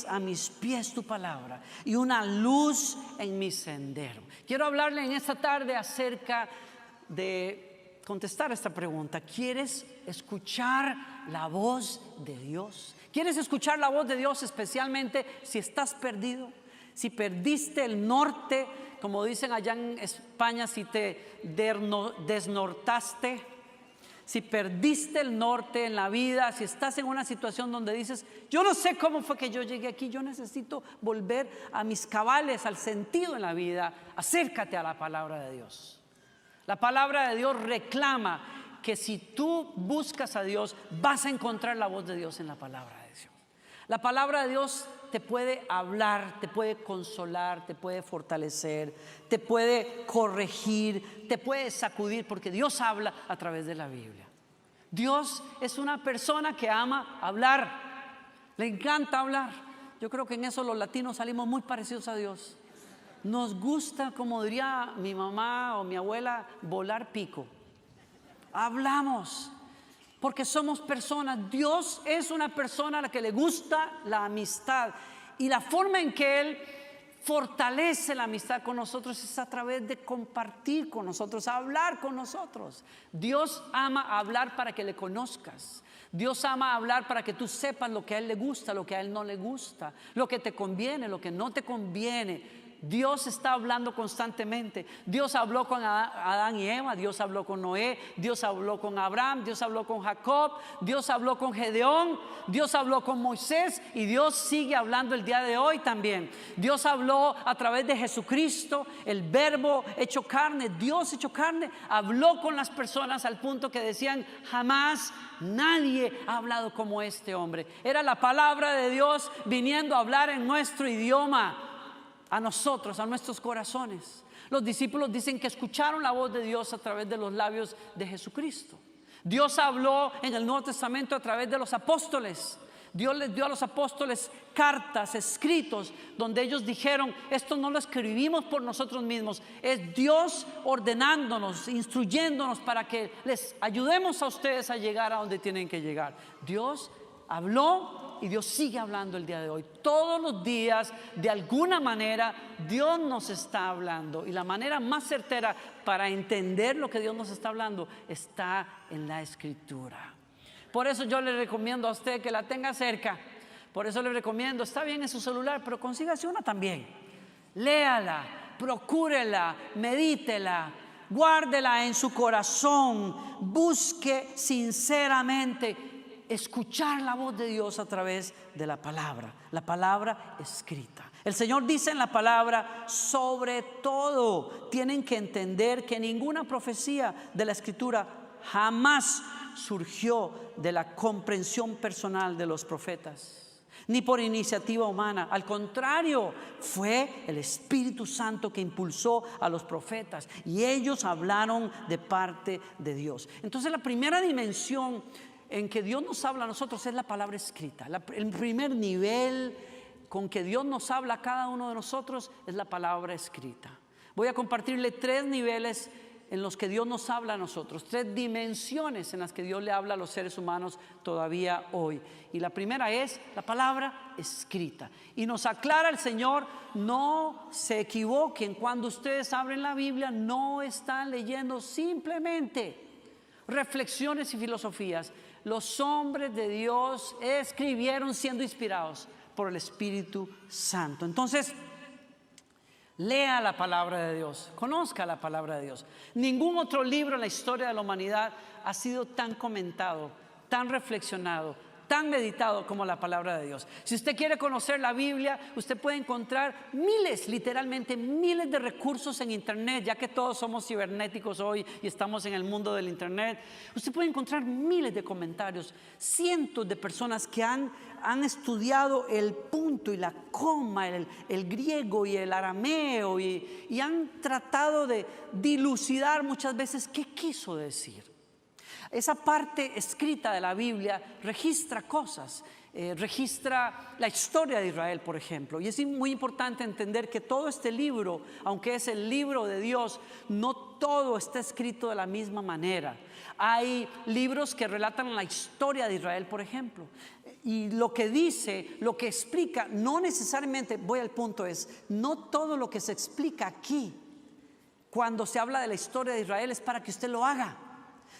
a mis pies tu palabra y una luz en mi sendero. Quiero hablarle en esta tarde acerca de contestar esta pregunta. ¿Quieres escuchar la voz de Dios? ¿Quieres escuchar la voz de Dios, especialmente si estás perdido? Si perdiste el norte, como dicen allá en España, si te desnortaste. Si perdiste el norte en la vida, si estás en una situación donde dices, yo no sé cómo fue que yo llegué aquí, yo necesito volver a mis cabales, al sentido en la vida, acércate a la palabra de Dios. La palabra de Dios reclama que si tú buscas a Dios, vas a encontrar la voz de Dios en la palabra de Dios. La palabra de Dios te puede hablar, te puede consolar, te puede fortalecer, te puede corregir, te puede sacudir, porque Dios habla a través de la Biblia. Dios es una persona que ama hablar, le encanta hablar. Yo creo que en eso los latinos salimos muy parecidos a Dios. Nos gusta, como diría mi mamá o mi abuela, volar pico. Hablamos. Porque somos personas. Dios es una persona a la que le gusta la amistad. Y la forma en que Él fortalece la amistad con nosotros es a través de compartir con nosotros, hablar con nosotros. Dios ama hablar para que le conozcas. Dios ama hablar para que tú sepas lo que a Él le gusta, lo que a Él no le gusta, lo que te conviene, lo que no te conviene. Dios está hablando constantemente. Dios habló con Adán y Eva, Dios habló con Noé, Dios habló con Abraham, Dios habló con Jacob, Dios habló con Gedeón, Dios habló con Moisés y Dios sigue hablando el día de hoy también. Dios habló a través de Jesucristo, el verbo hecho carne, Dios hecho carne, habló con las personas al punto que decían, jamás nadie ha hablado como este hombre. Era la palabra de Dios viniendo a hablar en nuestro idioma a nosotros, a nuestros corazones. Los discípulos dicen que escucharon la voz de Dios a través de los labios de Jesucristo. Dios habló en el Nuevo Testamento a través de los apóstoles. Dios les dio a los apóstoles cartas, escritos, donde ellos dijeron, esto no lo escribimos por nosotros mismos, es Dios ordenándonos, instruyéndonos para que les ayudemos a ustedes a llegar a donde tienen que llegar. Dios habló y Dios sigue hablando el día de hoy. Todos los días, de alguna manera, Dios nos está hablando. Y la manera más certera para entender lo que Dios nos está hablando está en la Escritura. Por eso yo le recomiendo a usted que la tenga cerca. Por eso le recomiendo, está bien en su celular, pero consígase una también. Léala, procúrela, medítela, guárdela en su corazón. Busque sinceramente escuchar la voz de Dios a través de la palabra escrita. El Señor dice en la palabra, sobre todo tienen que entender que ninguna profecía de la Escritura jamás surgió de la comprensión personal de los profetas, ni por iniciativa humana. Al contrario, fue el Espíritu Santo que impulsó a los profetas y ellos hablaron de parte de Dios. Entonces la primera dimensión en que Dios nos habla a nosotros es la palabra escrita. El primer nivel con que Dios nos habla a cada uno de nosotros es la palabra escrita. Voy a compartirle 3 niveles en los que Dios nos habla a nosotros, 3 dimensiones en las que Dios le habla a los seres humanos todavía hoy. Y la primera es la palabra escrita. Y nos aclara el Señor, no se equivoquen, cuando ustedes abren la Biblia no están leyendo simplemente reflexiones y filosofías. Los hombres de Dios escribieron siendo inspirados por el Espíritu Santo. Entonces, lea la palabra de Dios, conozca la palabra de Dios. Ningún otro libro en la historia de la humanidad ha sido tan comentado, tan reflexionado, tan meditado como la palabra de Dios. Si usted quiere conocer la Biblia, usted puede encontrar miles, literalmente miles de recursos en internet, ya que todos somos cibernéticos hoy y estamos en el mundo del internet. Usted puede encontrar miles de comentarios, cientos de personas que han estudiado el punto y la coma, el griego y el arameo y han tratado de dilucidar muchas veces qué quiso decir. Esa parte escrita de la Biblia registra cosas registra la historia de Israel, por ejemplo. Y es muy importante entender que todo este libro, aunque es el libro de Dios, no todo está escrito de la misma manera. Hay libros que relatan la historia de Israel, por ejemplo. Y lo que dice, lo que explica, no necesariamente, voy al punto, es no todo lo que se explica aquí, cuando se habla de la historia de Israel, es para que usted lo haga.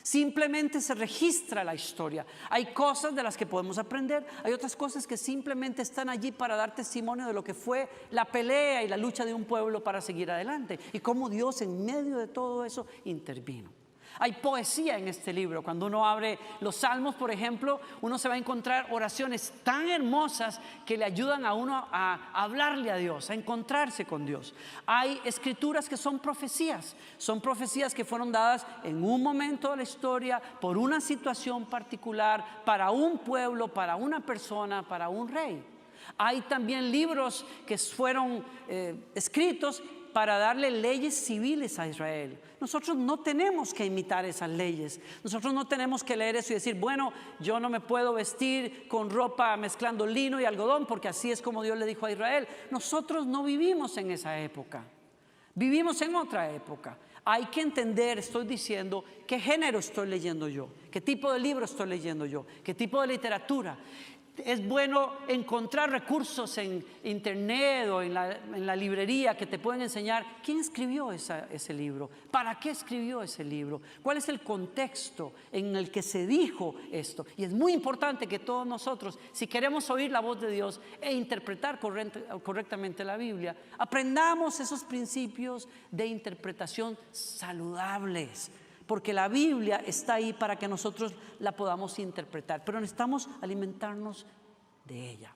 Simplemente se registra la historia. Hay cosas de las que podemos aprender, hay otras cosas que simplemente están allí para dar testimonio de lo que fue la pelea y la lucha de un pueblo para seguir adelante y cómo Dios en medio de todo eso intervino. Hay poesía en este libro. Cuando uno abre los Salmos, por ejemplo, uno se va a encontrar oraciones tan hermosas que le ayudan a uno a hablarle a Dios, a encontrarse con Dios. Hay escrituras que son profecías que fueron dadas en un momento de la historia, por una situación particular, para un pueblo, para una persona, para un rey. Hay también libros que fueron escritos para darle leyes civiles a Israel. Nosotros no tenemos que imitar esas leyes. Nosotros no tenemos que leer eso y decir, bueno, yo no me puedo vestir con ropa mezclando lino y algodón porque así es como Dios le dijo a Israel. Nosotros no vivimos en esa época. Vivimos en otra época. Hay que entender, estoy diciendo, qué género estoy leyendo yo, qué tipo de libro estoy leyendo yo, qué tipo de literatura. Es bueno encontrar recursos en internet o en la librería que te pueden enseñar quién escribió ese libro, para qué escribió ese libro, cuál es el contexto en el que se dijo esto. Y es muy importante que todos nosotros, si queremos oír la voz de Dios e interpretar correctamente la Biblia, aprendamos esos principios de interpretación saludables. Porque la Biblia está ahí para que nosotros la podamos interpretar, pero necesitamos alimentarnos de ella.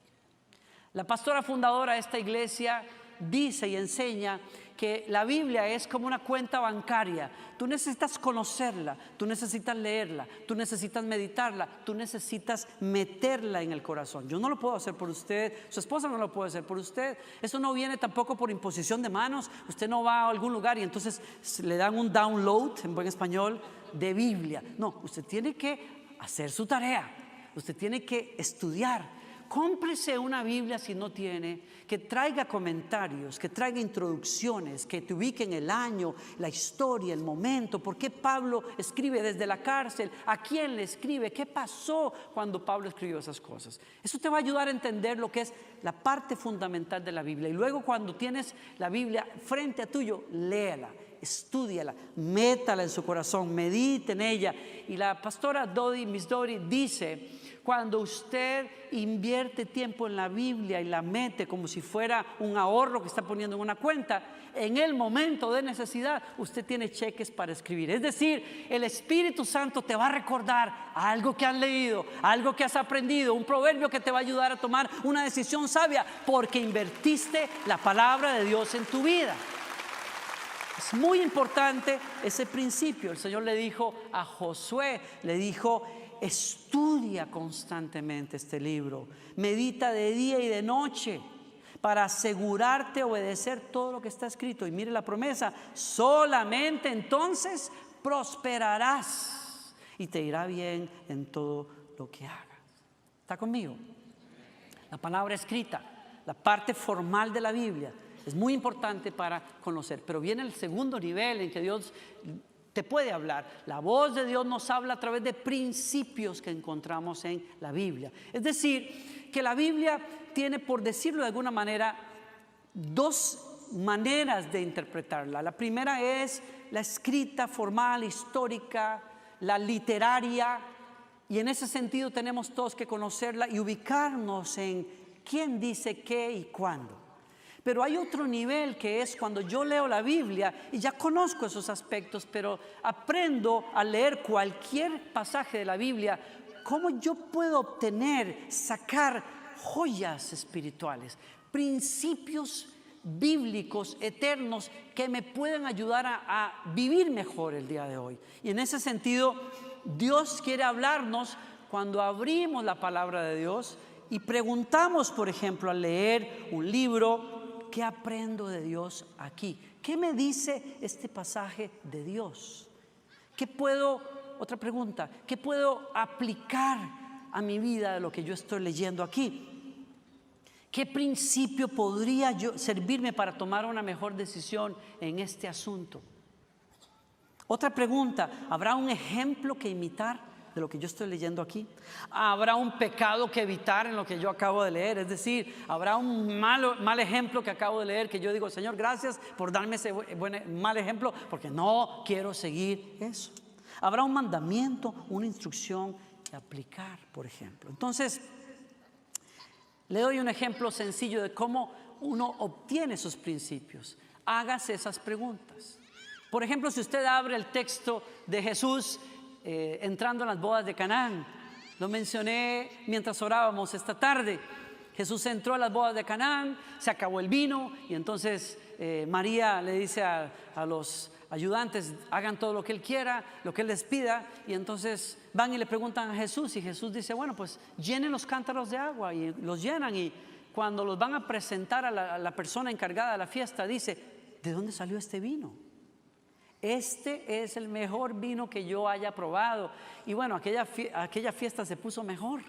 La pastora fundadora de esta iglesia dice y enseña que la Biblia es como una cuenta bancaria. Tú necesitas conocerla, tú necesitas leerla, tú necesitas meditarla, tú necesitas meterla en el corazón. Yo no lo puedo hacer por usted, su esposa no lo puede hacer por usted. Eso no viene tampoco por imposición de manos. Usted no va a algún lugar y entonces le dan un download, en buen español, de Biblia. No, usted tiene que hacer su tarea, usted tiene que estudiar. Cómprese una Biblia si no tiene, que traiga comentarios, que traiga introducciones, que te ubiquen el año, la historia, el momento, por qué Pablo escribe desde la cárcel, a quién le escribe, qué pasó cuando Pablo escribió esas cosas. Eso te va a ayudar a entender lo que es la parte fundamental de la Biblia. Y luego cuando tienes la Biblia frente a tuyo, léala, estúdiala, métala en su corazón, medite en ella. Y la pastora Miss Dory dice, cuando usted invierte tiempo en la Biblia y la mete como si fuera un ahorro que está poniendo en una cuenta, en el momento de necesidad usted tiene cheques para escribir. Es decir, el Espíritu Santo te va a recordar algo que has leído, algo que has aprendido, un proverbio que te va a ayudar a tomar una decisión sabia porque invertiste la palabra de Dios en tu vida. Es muy importante ese principio. El Señor le dijo a Josué, le dijo, estudia constantemente este libro, medita de día y de noche para asegurarte obedecer todo lo que está escrito. Y mire la promesa, solamente entonces prosperarás y te irá bien en todo lo que hagas. ¿Está conmigo? La palabra escrita, la parte formal de la Biblia, es muy importante para conocer, pero viene el segundo nivel en que Dios te puede hablar. La voz de Dios nos habla a través de principios que encontramos en la Biblia. Es decir, que la Biblia tiene, por decirlo de alguna manera, dos maneras de interpretarla. La primera es la escrita formal, histórica, la literaria, y en ese sentido tenemos todos que conocerla y ubicarnos en quién dice qué y cuándo. Pero hay otro nivel que es cuando yo leo la Biblia y ya conozco esos aspectos, pero aprendo a leer cualquier pasaje de la Biblia, cómo yo puedo obtener, sacar joyas espirituales, principios bíblicos eternos que me pueden ayudar a vivir mejor el día de hoy. Y en ese sentido, Dios quiere hablarnos cuando abrimos la palabra de Dios y preguntamos, por ejemplo, al leer un libro, ¿qué aprendo de Dios aquí? ¿Qué me dice este pasaje de Dios? Otra pregunta, ¿qué puedo aplicar a mi vida de lo que yo estoy leyendo aquí. ¿Qué principio podría servirme para tomar una mejor decisión en este asunto? Otra pregunta, ¿habrá un ejemplo que imitar de lo que yo estoy leyendo aquí? ¿Habrá un pecado que evitar en lo que yo acabo de leer? Es decir, ¿habrá un mal ejemplo que acabo de leer que yo digo, Señor, gracias por darme ese mal ejemplo, porque no quiero seguir eso? ¿Habrá un mandamiento, una instrucción que aplicar, por ejemplo? Entonces, le doy un ejemplo sencillo de cómo uno obtiene esos principios. Hágase esas preguntas. Por ejemplo, si usted abre el texto de Jesús entrando en las bodas de Canaán, lo mencioné mientras orábamos esta tarde. Jesús entró a las bodas de Canaán, se acabó el vino y entonces María le dice a los ayudantes, hagan todo lo que Él quiera, lo que Él les pida, y entonces van y le preguntan a Jesús y Jesús dice, bueno, pues llenen los cántaros de agua, y los llenan, y cuando los van a presentar a la persona encargada de la fiesta dice, ¿de dónde salió este vino? Este es el mejor vino que yo haya probado. Y bueno, aquella fiesta se puso mejor.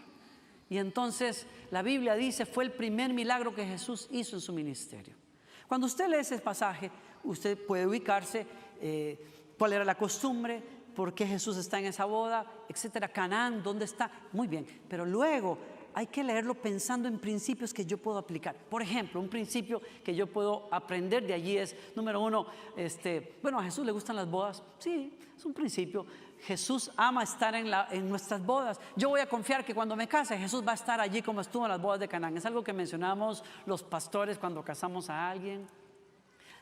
Y entonces la Biblia dice, fue el primer milagro que Jesús hizo en su ministerio. Cuando usted lee ese pasaje, usted puede ubicarse cuál era la costumbre, por qué Jesús está en esa boda, etcétera. Canaán, ¿dónde está? Muy bien, pero luego hay que leerlo pensando en principios que yo puedo aplicar. Por ejemplo, un principio que yo puedo aprender de allí es, número uno, bueno, a Jesús le gustan las bodas. Sí, es un principio. Jesús ama estar en nuestras bodas. Yo voy a confiar que cuando me case, Jesús va a estar allí como estuvo en las bodas de Canaán. Es algo que mencionamos los pastores cuando casamos a alguien.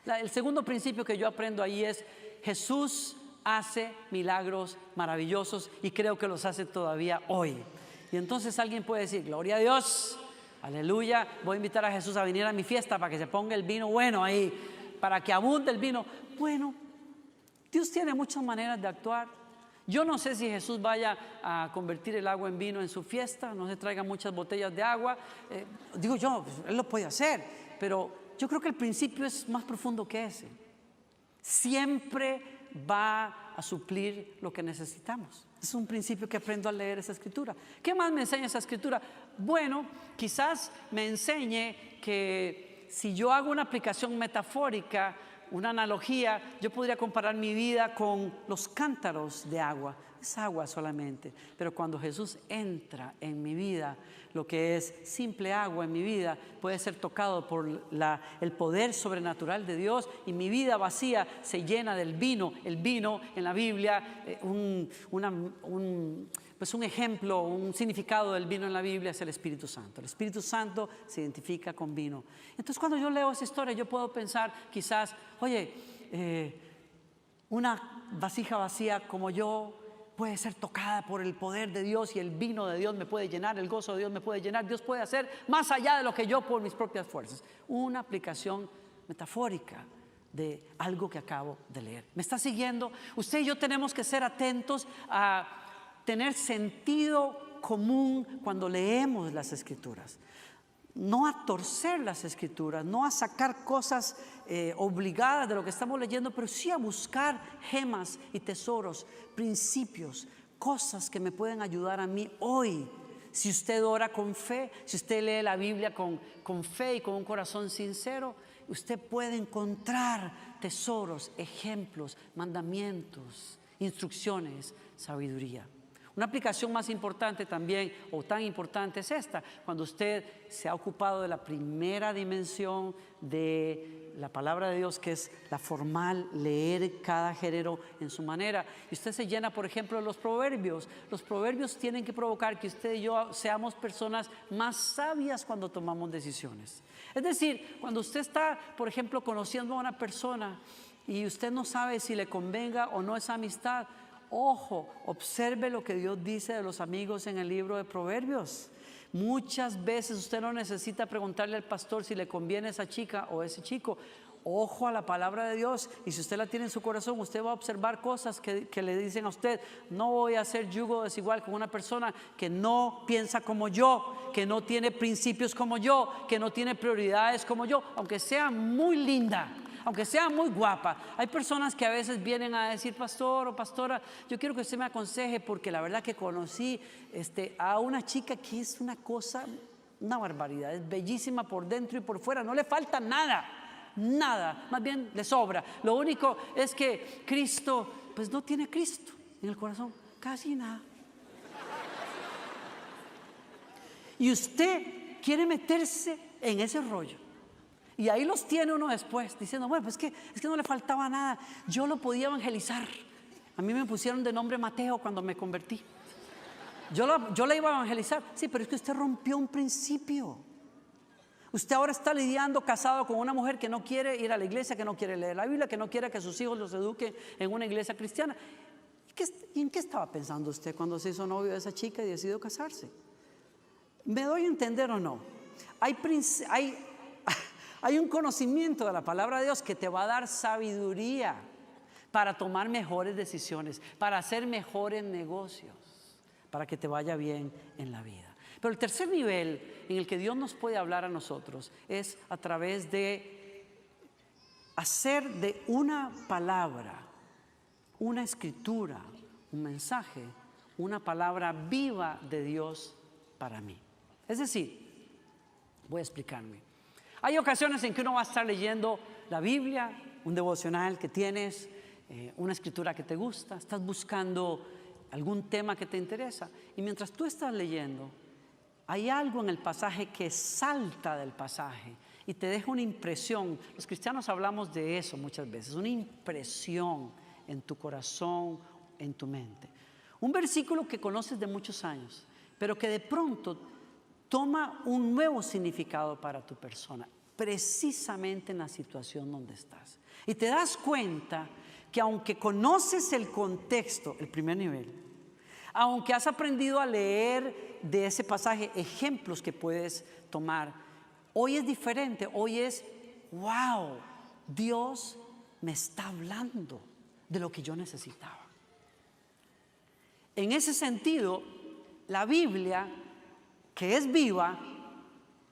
El segundo principio que yo aprendo ahí es, Jesús hace milagros maravillosos y creo que los hace todavía hoy. Y entonces alguien puede decir, gloria a Dios, aleluya, voy a invitar a Jesús a venir a mi fiesta para que se ponga el vino bueno ahí, para que abunde el vino. Bueno, Dios tiene muchas maneras de actuar. Yo no sé si Jesús vaya a convertir el agua en vino en su fiesta, no se traigan muchas botellas de agua. Digo yo, pues, Él lo puede hacer, pero yo creo que el principio es más profundo que ese. Siempre va a suplir lo que necesitamos. Es un principio que aprendo al leer esa escritura. ¿Qué más me enseña esa escritura? Bueno, quizás me enseñe que si yo hago una aplicación metafórica, una analogía, yo podría comparar mi vida con los cántaros de agua. Es agua solamente, pero cuando Jesús entra en mi vida, lo que es simple agua en mi vida puede ser tocado por el poder sobrenatural de Dios y mi vida vacía se llena del vino. El vino en la Biblia, un ejemplo, un significado del vino en la Biblia es el Espíritu Santo. El Espíritu Santo se identifica con vino. Entonces cuando yo leo esa historia yo puedo pensar quizás, oye, una vasija vacía como yo puede ser tocada por el poder de Dios y el vino de Dios me puede llenar, el gozo de Dios me puede llenar. Dios puede hacer más allá de lo que yo por mis propias fuerzas. Una aplicación metafórica de algo que acabo de leer. ¿Me está siguiendo? Usted y yo tenemos que ser atentos a tener sentido común cuando leemos las Escrituras. No a torcer las Escrituras, no a sacar cosas obligadas de lo que estamos leyendo, pero sí a buscar gemas y tesoros, principios, cosas que me pueden ayudar a mí hoy. Si usted ora con fe, si usted lee la Biblia con fe y con un corazón sincero, usted puede encontrar tesoros, ejemplos, mandamientos, instrucciones, sabiduría. Una aplicación más importante también, o tan importante, es esta: cuando usted se ha ocupado de la primera dimensión de la palabra de Dios, que es la formal, leer cada género en su manera, y usted se llena, por ejemplo, de los proverbios. Los proverbios tienen que provocar que usted y yo seamos personas más sabias cuando tomamos decisiones. Es decir, cuando usted está, por ejemplo, conociendo a una persona y usted no sabe si le convenga o no esa amistad, ojo, observe lo que Dios dice de los amigos en el libro de Proverbios. Muchas veces usted no necesita preguntarle al pastor si le conviene esa chica o ese chico. Ojo a la palabra de Dios, y si usted la tiene en su corazón, usted va a observar cosas que le dicen a usted: no voy a hacer yugo desigual con una persona que no piensa como yo, que no tiene principios como yo, que no tiene prioridades como yo, aunque sea muy linda, aunque sea muy guapa. Hay personas que a veces vienen a decir, pastor o pastora, yo quiero que usted me aconseje porque la verdad que conocí a una chica que es una cosa, una barbaridad, es bellísima por dentro y por fuera, no le falta nada, nada, más bien le sobra. Lo único es que Cristo, pues no tiene Cristo en el corazón, casi nada. Y usted quiere meterse en ese rollo. Y ahí los tiene uno después, diciendo, bueno, pues es que no le faltaba nada. Yo lo podía evangelizar. A mí me pusieron de nombre Mateo cuando me convertí. Yo la iba a evangelizar. Sí, pero es que usted rompió un principio. Usted ahora está lidiando casado con una mujer que no quiere ir a la iglesia, que no quiere leer la Biblia, que no quiere que sus hijos los eduquen en una iglesia cristiana. ¿Y en qué estaba pensando usted cuando se hizo novio de esa chica y decidió casarse? ¿Me doy a entender o no? Hay un conocimiento de la palabra de Dios que te va a dar sabiduría para tomar mejores decisiones, para hacer mejores negocios, para que te vaya bien en la vida. Pero el tercer nivel en el que Dios nos puede hablar a nosotros es a través de hacer de una palabra, una escritura, un mensaje, una palabra viva de Dios para mí. Es decir, voy a explicarme. Hay ocasiones en que uno va a estar leyendo la Biblia, un devocional que tienes, una escritura que te gusta, estás buscando algún tema que te interesa, y mientras tú estás leyendo, hay algo en el pasaje que salta del pasaje y te deja una impresión. Los cristianos hablamos de eso muchas veces, una impresión en tu corazón, en tu mente. Un versículo que conoces de muchos años, pero que de pronto toma un nuevo significado para tu persona, precisamente en la situación donde estás. Y te das cuenta que aunque conoces el contexto, el primer nivel, aunque has aprendido a leer de ese pasaje ejemplos que puedes tomar, hoy es diferente, hoy es, wow, Dios me está hablando de lo que yo necesitaba. En ese sentido, la Biblia, que es viva,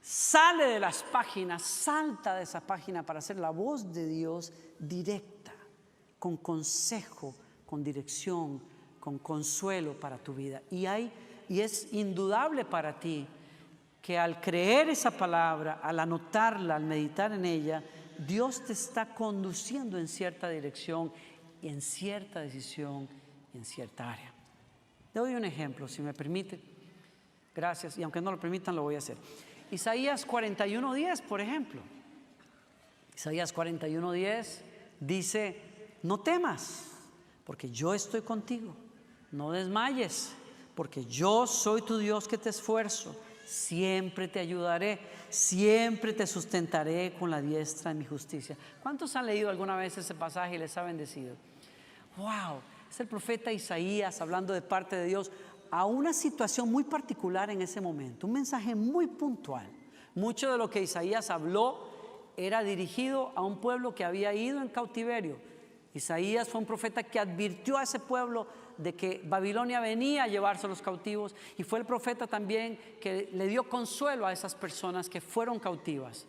sale de las páginas, salta de esa página para ser la voz de Dios directa, con consejo, con dirección, con consuelo para tu vida. Y es indudable para ti que al creer esa palabra, al anotarla, al meditar en ella, Dios te está conduciendo en cierta dirección y en cierta decisión y en cierta área. Le doy un ejemplo, si me permite. Gracias, y aunque no lo permitan, lo voy a hacer. Isaías 41:10, por ejemplo. Isaías 41:10 dice, no temas, porque yo estoy contigo. No desmayes, porque yo soy tu Dios que te esfuerzo. Siempre te ayudaré, siempre te sustentaré con la diestra de mi justicia. ¿Cuántos han leído alguna vez ese pasaje y les ha bendecido? Wow, es el profeta Isaías hablando de parte de Dios a una situación muy particular en ese momento, un mensaje muy puntual. Mucho de lo que Isaías habló era dirigido a un pueblo que había ido en cautiverio. Isaías fue un profeta que advirtió a ese pueblo de que Babilonia venía a llevarse a los cautivos, y fue el profeta también que le dio consuelo a esas personas que fueron cautivas.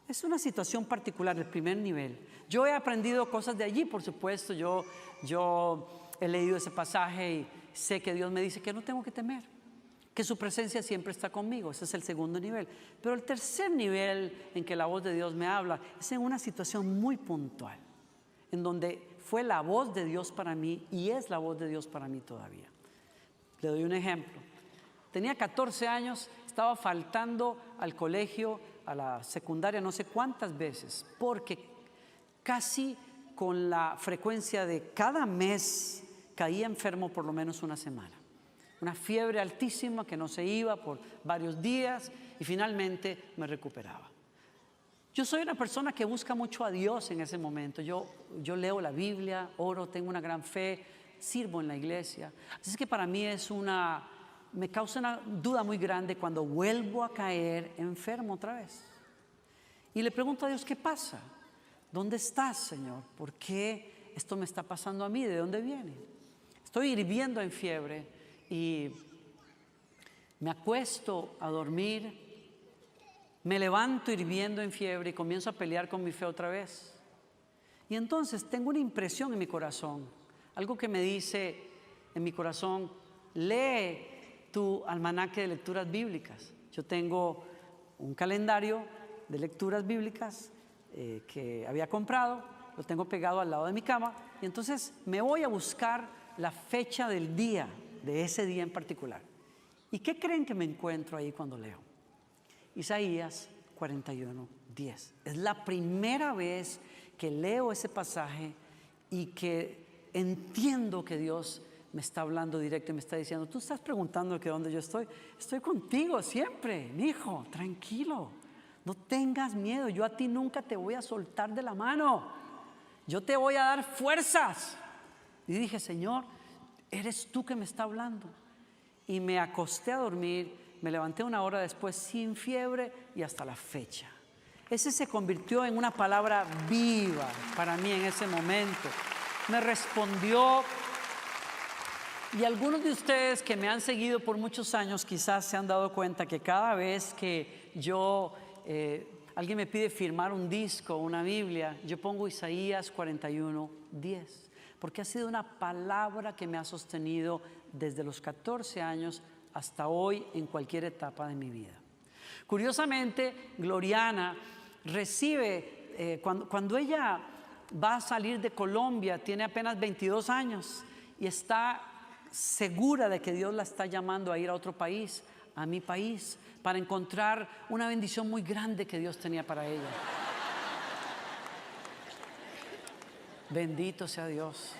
Es una situación particular, el primer nivel. Yo he aprendido cosas de allí, por supuesto. Yo he leído ese pasaje y sé que Dios me dice que no tengo que temer, que su presencia siempre está conmigo. Ese es el segundo nivel. Pero el tercer nivel en que la voz de Dios me habla es en una situación muy puntual, en donde fue la voz de Dios para mí y es la voz de Dios para mí todavía. Le doy un ejemplo. Tenía 14 años, estaba faltando al colegio, a la secundaria, no sé cuántas veces, porque casi con la frecuencia de cada mes caía enfermo por lo menos una semana. Una fiebre altísima que no se iba por varios días y finalmente me recuperaba. Yo soy una persona que busca mucho a Dios en ese momento. Yo leo la Biblia, oro, tengo una gran fe, sirvo en la iglesia. Así es que para mí me causa una duda muy grande cuando vuelvo a caer enfermo otra vez. Y le pregunto a Dios, ¿qué pasa? ¿Dónde estás, Señor? ¿Por qué esto me está pasando a mí? ¿De dónde viene? Estoy hirviendo en fiebre y me acuesto a dormir, me levanto hirviendo en fiebre y comienzo a pelear con mi fe otra vez. Y entonces tengo una impresión en mi corazón, algo que me dice en mi corazón: lee tu almanaque de lecturas bíblicas. Yo tengo un calendario de lecturas bíblicas que había comprado, lo tengo pegado al lado de mi cama, y entonces me voy a buscar la fecha del día, de ese día en particular. ¿Y qué creen que me encuentro ahí cuando leo? Isaías 41:10. Es la primera vez que leo ese pasaje y que entiendo que Dios me está hablando directo y me está diciendo: tú estás preguntando que dónde yo estoy. Estoy contigo siempre, mi hijo, tranquilo. No tengas miedo, yo a ti nunca te voy a soltar de la mano. Yo te voy a dar fuerzas. Y dije: Señor, eres tú que me está hablando. Y me acosté a dormir, me levanté una hora después sin fiebre y hasta la fecha. Ese se convirtió en una palabra viva para mí en ese momento. Me respondió. Y algunos de ustedes que me han seguido por muchos años quizás se han dado cuenta que cada vez que alguien me pide firmar un disco o una Biblia, yo pongo Isaías 41:10, porque ha sido una palabra que me ha sostenido desde los 14 años hasta hoy en cualquier etapa de mi vida. Curiosamente, Gloriana recibe, cuando ella va a salir de Colombia, tiene apenas 22 años y está segura de que Dios la está llamando a ir a otro país, a mi país, para encontrar una bendición muy grande que Dios tenía para ella. Bendito sea Dios.